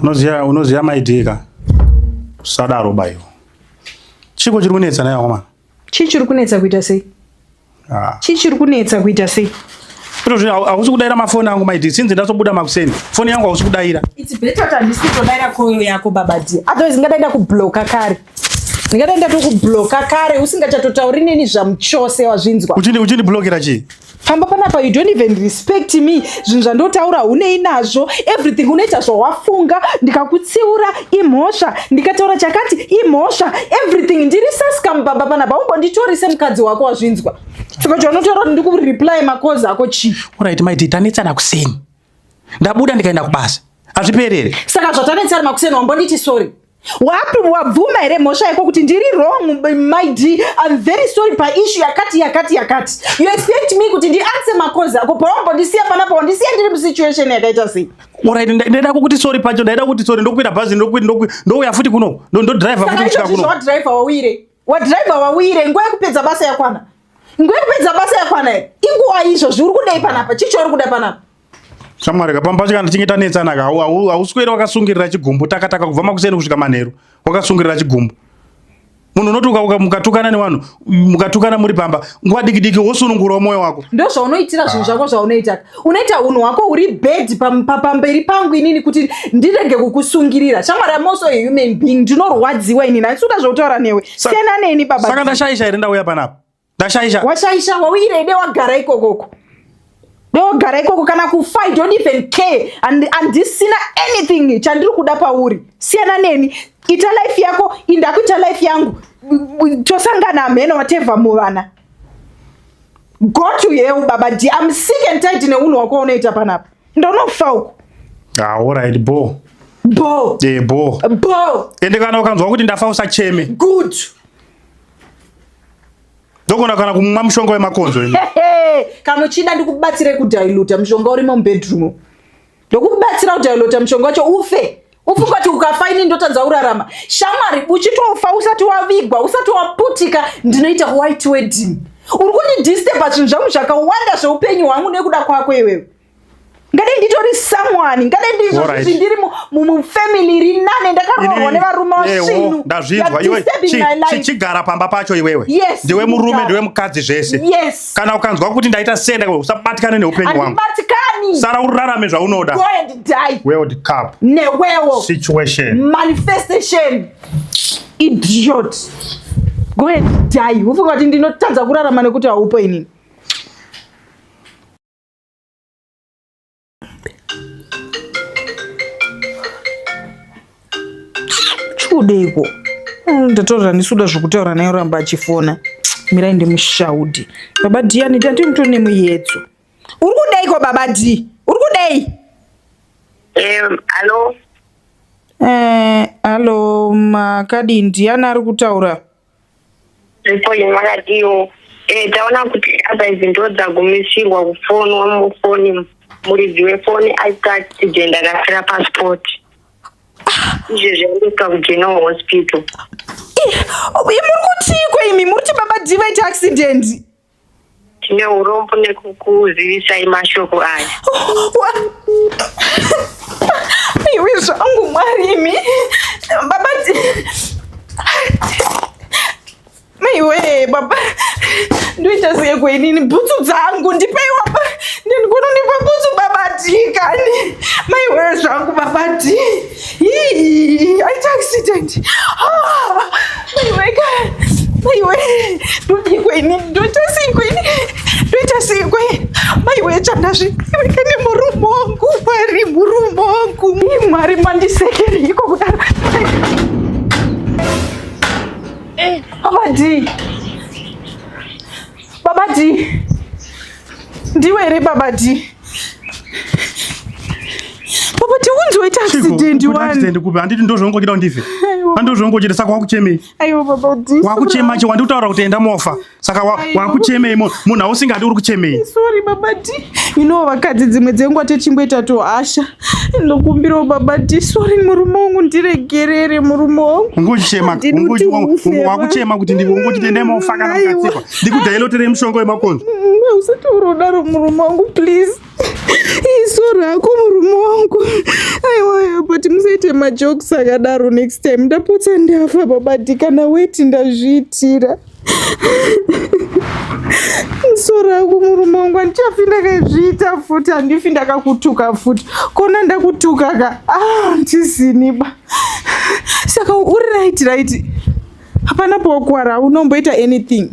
Unoziya maidika. Sadaro bayo. Chiko chiri kunetsa nayo mama. Chichiri kunetsa kuita sei? Chichiri kunetsa kuita sei? Hausi kudaira mafoni angu maidiki. Sinzi ndazobuda makuseni. Foni yangu hausi kudaira. It's better that ndisitodaira koyo yako babadi. Otherwise ngadaenda kubloka kare. Ngadaenda kubloka kare usingachatotauri neni zvamuchose wazvinzwa. Uchini blokera chi? Pamba panapa you don't even respect me. Zvinhu zvandotaura hunei nazvo. Everything unoita zvawafunga, ndikakutsiura imhosva, ndikataura chakati imhosva. Everything ndiri saskam baba panapa umbonditorise mukadzi wako wazvinzwa. Saka chanotaura kuti ndikureply makozi ako chi. Alright my dear, tanetsana kuseni. Ndabuda ndikaenda kubasa. Azviperere. Saka zvatanetsana makuseni wambonditi sorry. Wabvuma here mhosva yako kuti ndiri wrong my dear. I'm very sorry pa issue yakati. You expect me kuti ndianse makozi ako pawambondisiya panapa wandisiya ndiri musituation yakaita sei? Alright, ndaida kukuti sorry pacho, ndaida kuti sorry ndokupita bhazi ndouya futi kuno. Ndo driver futi kusvika kuno. Saka driver wawire. Driver wawire nguva yekupedza basa yakwana. Nguva yekupedza basa yakwana here. Inguva izvozvi uri kudai panapa. Chicho uri kuda panapa. Shamwari pamba chikana tichinge tanetsana ka auswera wakasungirira chigumbu takataka kubva makuseni kusvika manheru wakasungirira chigumbu. Munhu unotuka mukatukana nevanhu mukatukana muri pamba nguva diki wosunungura moyo wako. Ndo zvaunoitira zvinhu zvako zvaunoita. Unoita unhu hwako uri bed pamberi pangu inini kuti ndirege kukusungirira. Shamwari I'm also a human being. Ndinorwadziwa inini. Handisuda zvautaura newe. Siyana neni baba. Saka ndashaisha here ndauya panapa. Ndashaisha. Washaisha wawire ide wagara ikokoko. Dogara ikoko kana kufa I don't even care andisina anything chandiri kuda pauri. Siyana neni. Ita life yako indakuita life yangu. Tosangana ameno whatever muvana. Go to hell baba di. I'm sick and tired neunhu wako unoita panapa. Ndonofa uko. Alright bo. Bo. Bo. Ende kana ukanzwa kuti ndafa usacheme. Good. Ndokona kana kumwa mushonga wemakonzo ino. Kana uchida ndikubatsire kudilute mushonga uri mu bedroom. Ndokubatsira kudilute mushonga wacho ufe. Ufunga kuti ukafa ini ndotanza urarama. Shamwari uchitofa usati wavigwa, usati waputika ndinoita white wedding. Uri kundidisturb zvinhu zvangu zvakawanda zveupenyu hwangu nekuda kwako iwewe. Ngade nditori someone, ngade ndiri mu family rinane ndakarohwa nevarume vasvinu. Ndazvinzwa iwe chichigara pamba pacho iwewe. Ndiwe murume ndiwe mukadzi zvese. Kana ukanzwa kuti ndaita senda usabatikane neupenyu hwangu. Andibatikani. Sara urarame zvaunoda. Go and die. World Cup. Newewo. Situation. Manifestation. Idiot. Go and die. Ufunga kuti ndinotanza kurarama nekuti haupo inini. Chudeko. Ndatora nisuda zvokutaura naye ramba achifona. Mirai ndimushaudi. Baba Diani ndati mutone nemuyetso. Uri kudaiko baba D? Uri kudai? Hello. Hello makadi Diani ari kutaura. Ipo yemakadio. Taona kuti advice ndo dzagumishirwa kufoni wamufoni muridzi wefoni aikati gender rafira passport. Izvezvendika kuGeneral Hospital. Muri kutiko imi muri kuti baba D vaita accident? Tine urombo nekukuzivisai mashoko aya. Iwe zvangu mwari imi. Baba D. Maiwe baba. Ndoita sei kwenini bhutsu dzangu ndipeiwa ndinogona ndipa bhutsu baba D kani. Maiwe zvangu baba D. Aita accident. Maiwe ndodikweni ndoita sei kweni ndoita sei kweni maiwe chandazviiwe kane murume wangu pari murume wangu mwari mandisekere iko kudaro. Baba D. Ndiwe here baba D. Baba D unzoita accident wani. Kupi handiti ndozvongochida undife. Handozvongochida saka wakuchemei. Aiwa baba D. Wakuchema che wanditaura kuti enda mofa. Saka wakuchemei munhu ausingadi uri kuchemei. Sorry baba D. Vakadzi dzimwe dzenguva techimboita tohasha. Ndokumbirawo baba D. Sorry murume wangu ndiregerere murume wangu. Ungochema wakuchema kuti ungochiti enda mofa kana ukatsikwa. Ndikudhailotere mushonga wemakonzo. Usati urodaro murume wangu please. Sorry Sora ako murume wangu. Aiwa, but musaite majokes akadaro next time. Ndapotsa ndafa babadi kana weti ndazviitira. Sora ako murume wangu, handichafi ndakazviita futi, handifi ndakakutuka futi. Kona ndakutuka ka. Ndiziniba. Saka uri right. Hapana pokuwara, unomboita anything.